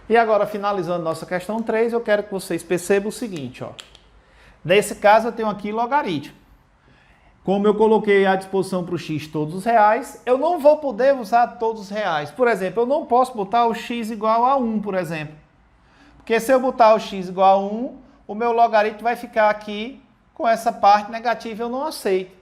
E agora, finalizando nossa questão 3, eu quero que vocês percebam o seguinte, ó. Nesse caso, eu tenho aqui logaritmo. Como eu coloquei à disposição para o x todos os reais, eu não vou poder usar todos os reais. Por exemplo, eu não posso botar o x igual a 1, por exemplo. Porque se eu botar o x igual a 1, o meu logaritmo vai ficar aqui com essa parte negativa, eu não aceito.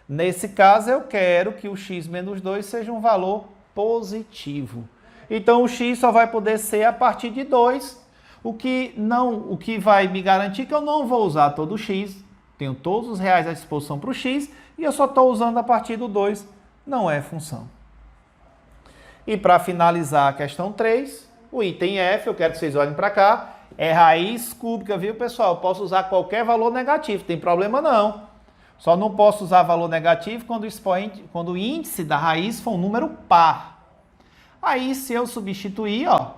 Nesse caso, eu quero que o x menos 2 seja um valor positivo. Então, o x só vai poder ser a partir de 2, o que vai me garantir que eu não vou usar todo o x, tenho todos os reais à disposição para o x, e eu só estou usando a partir do 2, não é função. E para finalizar a questão 3, o item F, eu quero que vocês olhem para cá, é raiz cúbica, viu, pessoal? Eu posso usar qualquer valor negativo, tem problema não. Só não posso usar valor negativo quando o índice da raiz for um número par. Aí, se eu substituir, ó,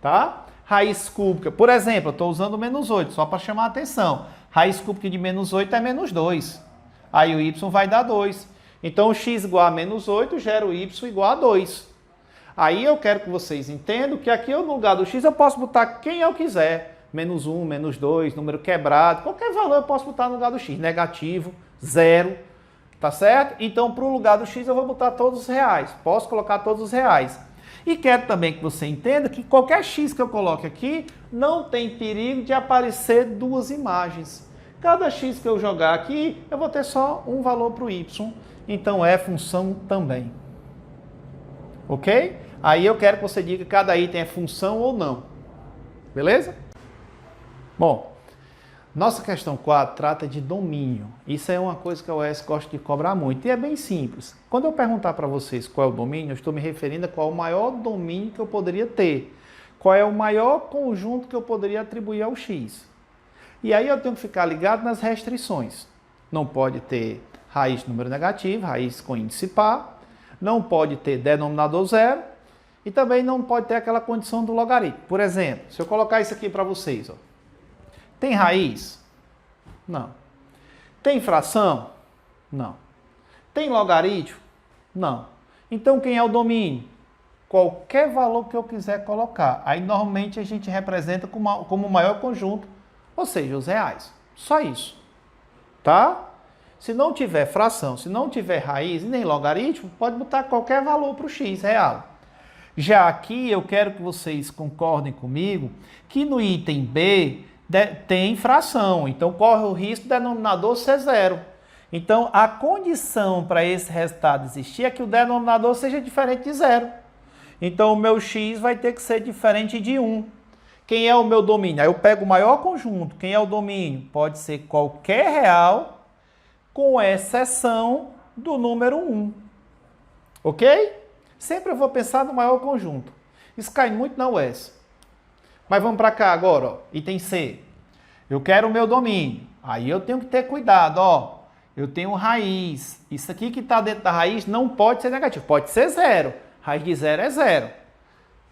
tá? Raiz cúbica, por exemplo, eu estou usando menos 8, só para chamar a atenção. Raiz cúbica de menos 8 é menos 2. Aí o y vai dar 2. Então, o x igual a menos 8 gera o y igual a 2. Aí eu quero que vocês entendam que aqui no lugar do x eu posso botar quem eu quiser. Menos 1, menos 2, número quebrado, qualquer valor eu posso botar no lugar do x. Negativo, 0, tá certo? Então, para o lugar do x eu vou botar todos os reais. Posso colocar todos os reais. E quero também que você entenda que qualquer x que eu coloque aqui não tem perigo de aparecer duas imagens. Cada x que eu jogar aqui, eu vou ter só um valor para o y. Então, é função também. Ok? Aí eu quero que você diga que cada item é função ou não. Beleza? Bom, nossa questão 4 trata de domínio. Isso é uma coisa que a UES gosta de cobrar muito. E é bem simples. Quando eu perguntar para vocês qual é o domínio, eu estou me referindo a qual é o maior domínio que eu poderia ter. Qual é o maior conjunto que eu poderia atribuir ao x. E aí eu tenho que ficar ligado nas restrições. Não pode ter raiz de número negativo, raiz com índice par. Não pode ter denominador zero. E também não pode ter aquela condição do logaritmo. Por exemplo, se eu colocar isso aqui para vocês, ó. Tem raiz? Não. Tem fração? Não. Tem logaritmo? Não. Então, quem é o domínio? Qualquer valor que eu quiser colocar. Aí, normalmente, a gente representa como o maior conjunto, ou seja, os reais. Só isso. Tá? Se não tiver fração, se não tiver raiz e nem logaritmo, pode botar qualquer valor para o x real. Já aqui, eu quero que vocês concordem comigo que no item B tem fração, então corre o risco do denominador ser zero. Então, a condição para esse resultado existir é que o denominador seja diferente de zero. Então, o meu x vai ter que ser diferente de 1. Quem é o meu domínio? Aí eu pego o maior conjunto. Quem é o domínio? Pode ser qualquer real, com exceção do número 1. Ok? Sempre eu vou pensar no maior conjunto. Isso cai muito na UES. Mas vamos para cá agora, ó. Item C. Eu quero o meu domínio. Aí eu tenho que ter cuidado, ó. Eu tenho raiz. Isso aqui que está dentro da raiz não pode ser negativo. Pode ser zero. Raiz de zero é zero.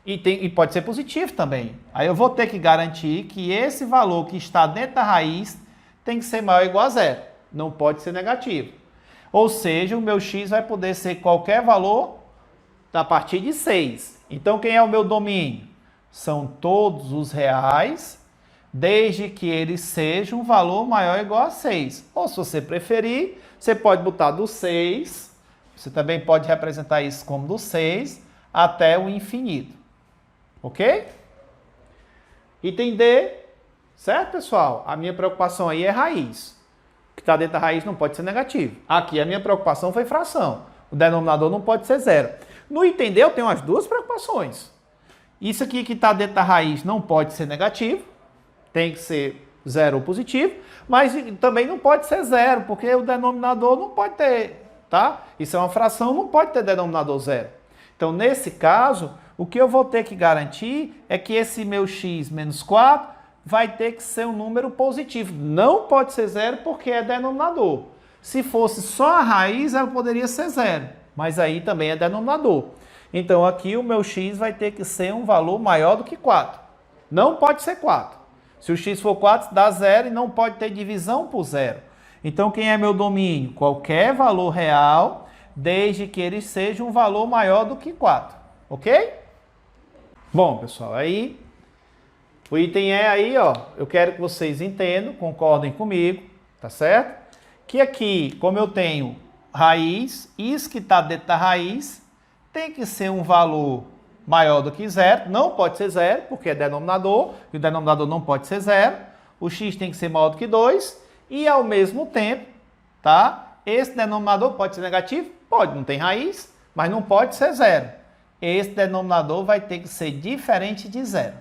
E pode ser positivo também. Aí eu vou ter que garantir que esse valor que está dentro da raiz tem que ser maior ou igual a zero. Não pode ser negativo. Ou seja, o meu x vai poder ser qualquer valor a partir de 6. Então, quem é o meu domínio? São todos os reais, desde que eles sejam um valor maior ou igual a 6. Ou, se você preferir, você pode botar do 6, você também pode representar isso como do 6, até o infinito. Ok? Item D, certo, pessoal? A minha preocupação aí é raiz. O que está dentro da raiz não pode ser negativo. Aqui, a minha preocupação foi fração. O denominador não pode ser zero. No item D, eu tenho as duas preocupações. Isso aqui que está dentro da raiz não pode ser negativo, tem que ser zero ou positivo, mas também não pode ser zero, porque o denominador não pode ter, tá? Isso é uma fração, não pode ter denominador zero. Então, nesse caso, o que eu vou ter que garantir é que esse meu x menos 4 vai ter que ser um número positivo. Não pode ser zero porque é denominador. Se fosse só a raiz, ela poderia ser zero, mas aí também é denominador. Então, aqui o meu x vai ter que ser um valor maior do que 4. Não pode ser 4. Se o x for 4, dá zero e não pode ter divisão por zero. Então, quem é meu domínio? Qualquer valor real, desde que ele seja um valor maior do que 4, ok? Bom, pessoal, aí o item é aí, ó, eu quero que vocês entendam, concordem comigo, tá certo? Que aqui, como eu tenho raiz, isso que está dentro da raiz tem que ser um valor maior do que zero, não pode ser zero, porque é denominador, e o denominador não pode ser zero, o x tem que ser maior do que 2, e ao mesmo tempo, tá? Esse denominador pode ser negativo? Pode, não tem raiz, mas não pode ser zero. Esse denominador vai ter que ser diferente de zero.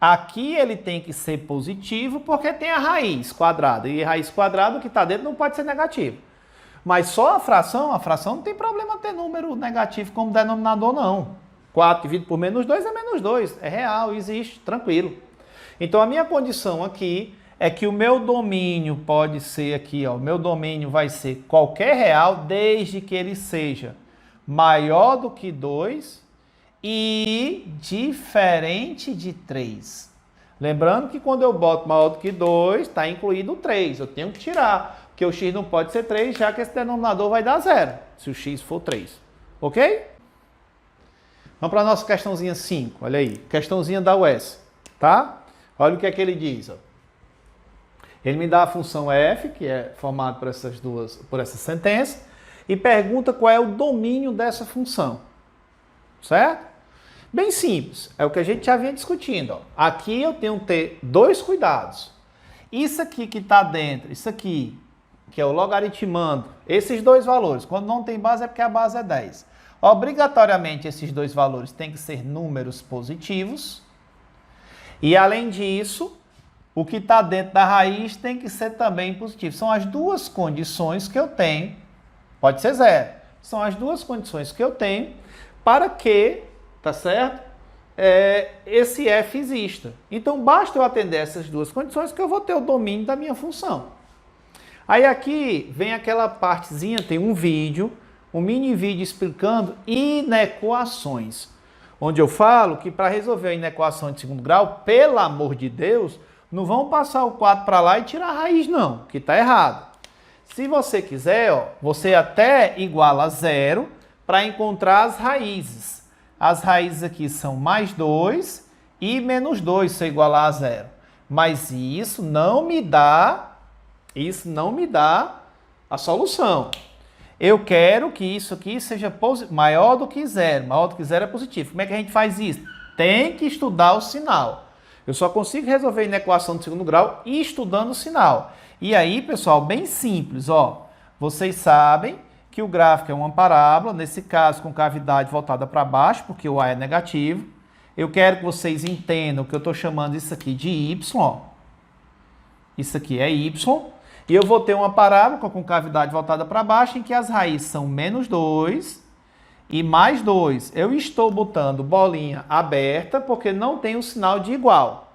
Aqui ele tem que ser positivo porque tem a raiz quadrada. E a raiz quadrada, o que está dentro, não pode ser negativo. Mas só a fração não tem problema ter número negativo como denominador, não. 4 dividido por menos 2 é menos 2. É real, existe, tranquilo. Então a minha condição aqui é que o meu domínio pode ser aqui, ó. O meu domínio vai ser qualquer real desde que ele seja maior do que 2 e diferente de 3. Lembrando que quando eu boto maior do que 2, está incluído o 3. Eu tenho que tirar, porque o x não pode ser 3, já que esse denominador vai dar 0, se o x for 3. Ok? Vamos para a nossa questãozinha 5. Olha aí, questãozinha da UES. Tá? Olha o que é que ele diz. Ó. Ele me dá a função f, que é formada por essa sentença, e pergunta qual é o domínio dessa função. Certo? Bem simples, é o que a gente já vinha discutindo. Ó. Aqui eu tenho que ter dois cuidados. Isso aqui que está dentro, isso aqui, que é o logaritmando, esses dois valores, quando não tem base é porque a base é 10. Obrigatoriamente esses dois valores têm que ser números positivos. E além disso, o que está dentro da raiz tem que ser também positivo. São as duas condições que eu tenho, pode ser zero, são as duas condições que eu tenho para que, tá certo? Esse f exista. Então, basta eu atender essas duas condições que eu vou ter o domínio da minha função. Aí aqui vem aquela partezinha, tem um vídeo, um mini vídeo explicando inequações, onde eu falo que para resolver a inequação de segundo grau, pelo amor de Deus, não vão passar o 4 para lá e tirar a raiz não, que está errado. Se você quiser, ó, você até iguala a zero para encontrar as raízes. As raízes aqui são mais 2 e menos 2 se eu igualar a zero. Mas isso não me dá a solução. Eu quero que isso aqui seja maior do que zero. Maior do que zero é positivo. Como é que a gente faz isso? Tem que estudar o sinal. Eu só consigo resolver a inequação de segundo grau estudando o sinal. E aí, pessoal, bem simples, ó. Vocês sabem que o gráfico é uma parábola, nesse caso com cavidade voltada para baixo, porque o A é negativo. Eu quero que vocês entendam que eu estou chamando isso aqui de Y, ó. Isso aqui é Y. E eu vou ter uma parábola com cavidade voltada para baixo, em que as raízes são menos 2 e mais 2. Eu estou botando bolinha aberta, porque não tem o sinal de igual.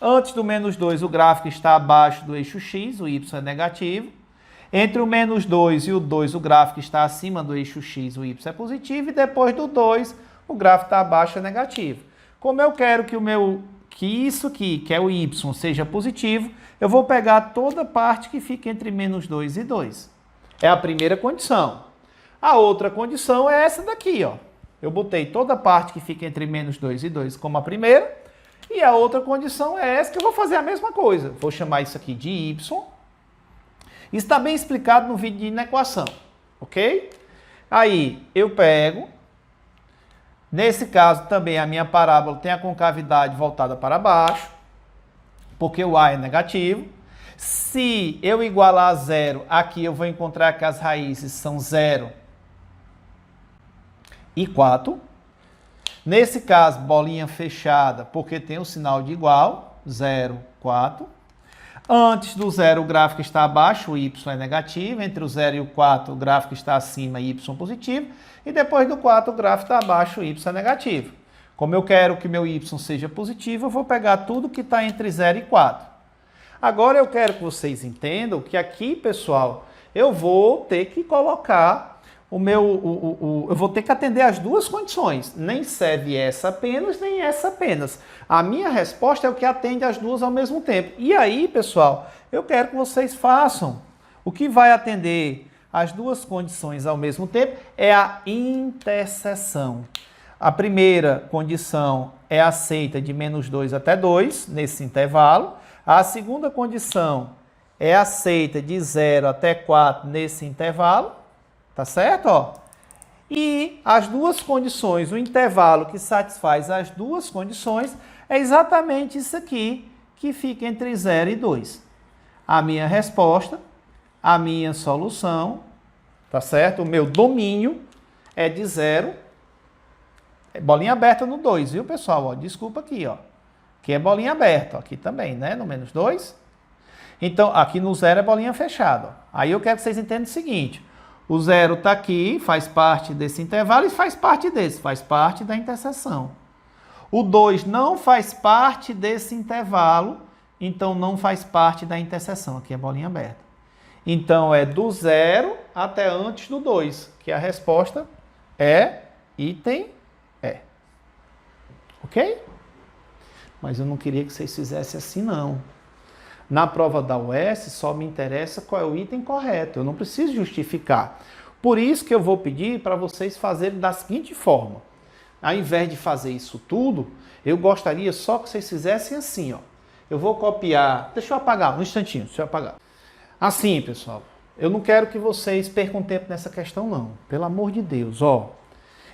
Antes do menos 2, o gráfico está abaixo do eixo X, o Y é negativo. Entre o menos 2 e o 2, o gráfico está acima do eixo X, o Y é positivo. E depois do 2, o gráfico está abaixo, é negativo. Como eu quero que isso aqui, que é o Y, seja positivo, eu vou pegar toda a parte que fica entre menos 2 e 2. É a primeira condição. A outra condição é essa daqui, ó. Eu botei toda a parte que fica entre menos 2 e 2 como a primeira. E a outra condição é essa, que eu vou fazer a mesma coisa. Vou chamar isso aqui de Y. Isso está bem explicado no vídeo de inequação, ok? Aí, eu pego. Nesse caso, também a minha parábola tem a concavidade voltada para baixo, porque o A é negativo. Se eu igualar a zero, aqui eu vou encontrar que as raízes são 0 e 4. Nesse caso, bolinha fechada, porque tem o sinal de igual, 0, 4. Antes do 0, o gráfico está abaixo, o Y é negativo. Entre o 0 e o 4, o gráfico está acima, Y positivo. E depois do 4, o gráfico está abaixo, o Y é negativo. Como eu quero que meu Y seja positivo, eu vou pegar tudo que está entre 0 e 4. Agora eu quero que vocês entendam que aqui, pessoal, eu vou ter que colocar eu vou ter que atender as duas condições. Nem serve essa apenas, nem essa apenas. A minha resposta é o que atende as duas ao mesmo tempo. E aí, pessoal, eu quero que vocês façam o que vai atender as duas condições ao mesmo tempo, é a interseção. A primeira condição é aceita de menos 2 até 2, nesse intervalo. A segunda condição é aceita de 0 até 4, nesse intervalo. Tá certo? Ó. E as duas condições, o intervalo que satisfaz as duas condições, é exatamente isso aqui, que fica entre 0 e 2. A minha resposta, a minha solução, tá certo? O meu domínio é de 0, bolinha aberta no 2, viu, pessoal? Ó, desculpa aqui, ó. Aqui é bolinha aberta, ó, aqui também, né? No menos 2. Então, aqui no 0 é bolinha fechada. Ó. Aí eu quero que vocês entendam o seguinte. O 0 está aqui, faz parte desse intervalo e faz parte desse, faz parte da interseção. O 2 não faz parte desse intervalo, então não faz parte da interseção. Aqui é bolinha aberta. Então, é do 0 até antes do 2, que a resposta é item E. Ok? Mas eu não queria que vocês fizessem assim, não. Na prova da UES, só me interessa qual é o item correto. Eu não preciso justificar. Por isso que eu vou pedir para vocês fazerem da seguinte forma. Ao invés de fazer isso tudo, eu gostaria só que vocês fizessem assim, ó. Eu vou copiar... Deixa eu apagar, um instantinho, deixa eu apagar. Assim, pessoal. Eu não quero que vocês percam tempo nessa questão, não. Pelo amor de Deus, ó.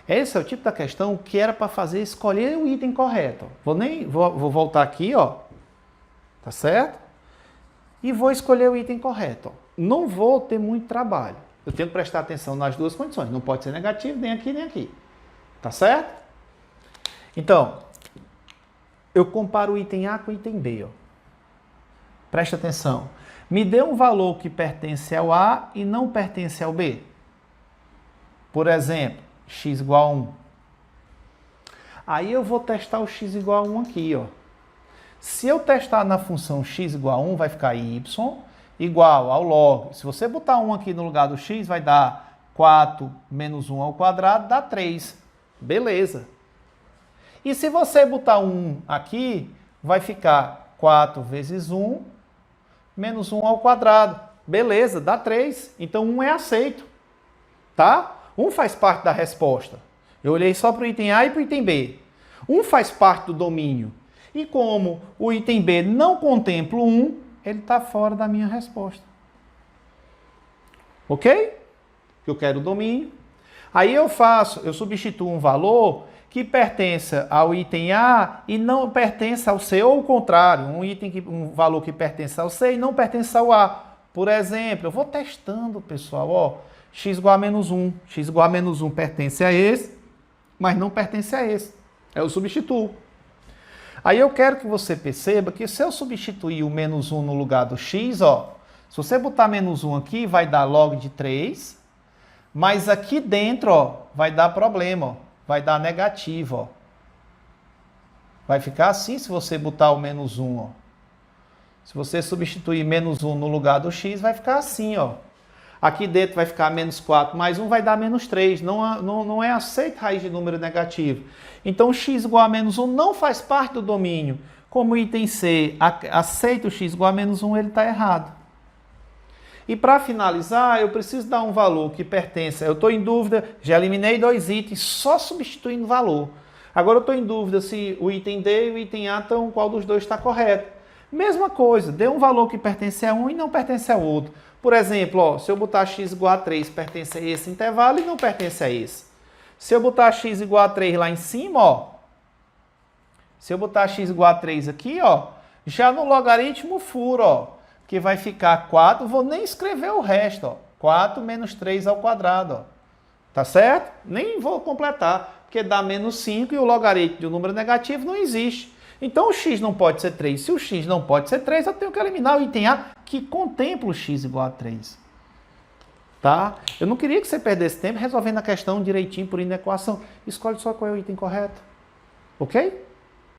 Esse é o tipo da questão que era para fazer escolher o item correto. Vou voltar aqui, ó. Tá certo? E vou escolher o item correto. Não vou ter muito trabalho. Eu tenho que prestar atenção nas duas condições. Não pode ser negativo, nem aqui, nem aqui. Tá certo? Então, eu comparo o item A com o item B. Ó. Presta atenção. Me dê um valor que pertence ao A e não pertence ao B. Por exemplo, x igual a 1. Aí eu vou testar o x igual a 1 aqui, ó. Se eu testar na função x igual a 1, vai ficar y igual ao log. Se você botar 1 aqui no lugar do x, vai dar 4 menos 1 ao quadrado, dá 3. Beleza. E se você botar 1 aqui, vai ficar 4 vezes 1 menos 1 ao quadrado. Beleza, dá 3. Então 1 é aceito. Tá? 1 faz parte da resposta. Eu olhei só para o item A e para o item B. 1 faz parte do domínio. E como o item B não contempla 1, ele está fora da minha resposta. Ok? Eu quero o domínio. Aí eu substituo um valor que pertença ao item A e não pertença ao C, ou o contrário, um valor que pertence ao C e não pertence ao A. Por exemplo, eu vou testando, pessoal, ó, x igual a menos 1. X igual a menos 1 pertence a esse, mas não pertence a esse. Eu substituo. Aí eu quero que você perceba que se eu substituir o menos 1 no lugar do x, ó, se você botar menos 1 aqui, vai dar log de 3, mas aqui dentro, ó, vai dar problema, ó, vai dar negativo, ó. Vai ficar assim se você botar o menos 1, ó. Se você substituir menos 1 no lugar do x, vai ficar assim, ó. Aqui dentro vai ficar menos 4 mais 1, vai dar menos 3. Não é aceito raiz de número negativo. Então, x igual a menos 1 não faz parte do domínio. Como o item C aceita o x igual a menos 1, ele está errado. E para finalizar, eu preciso dar um valor que pertence. Eu estou em dúvida, já eliminei 2 itens, só substituindo valor. Agora eu estou em dúvida se o item D e o item A estão, qual dos dois está correto. Mesma coisa, dê um valor que pertence a um e não pertence ao outro. Por exemplo, ó, se eu botar x igual a 3, pertence a esse intervalo e não pertence a esse. Se eu botar x igual a 3 lá em cima, ó, se eu botar x igual a 3 aqui, ó, já no logaritmo furo, ó, que vai ficar 4, vou nem escrever o resto, ó, 4 menos 3 ao quadrado, ó. Tá certo? Nem vou completar, porque dá menos 5 e o logaritmo de um número negativo não existe. Então o x não pode ser 3. Se o x não pode ser 3, eu tenho que eliminar o item A, que contempla o x igual a 3. Tá? Eu não queria que você perdesse tempo resolvendo a questão direitinho por inequação. Escolhe só qual é o item correto. Ok?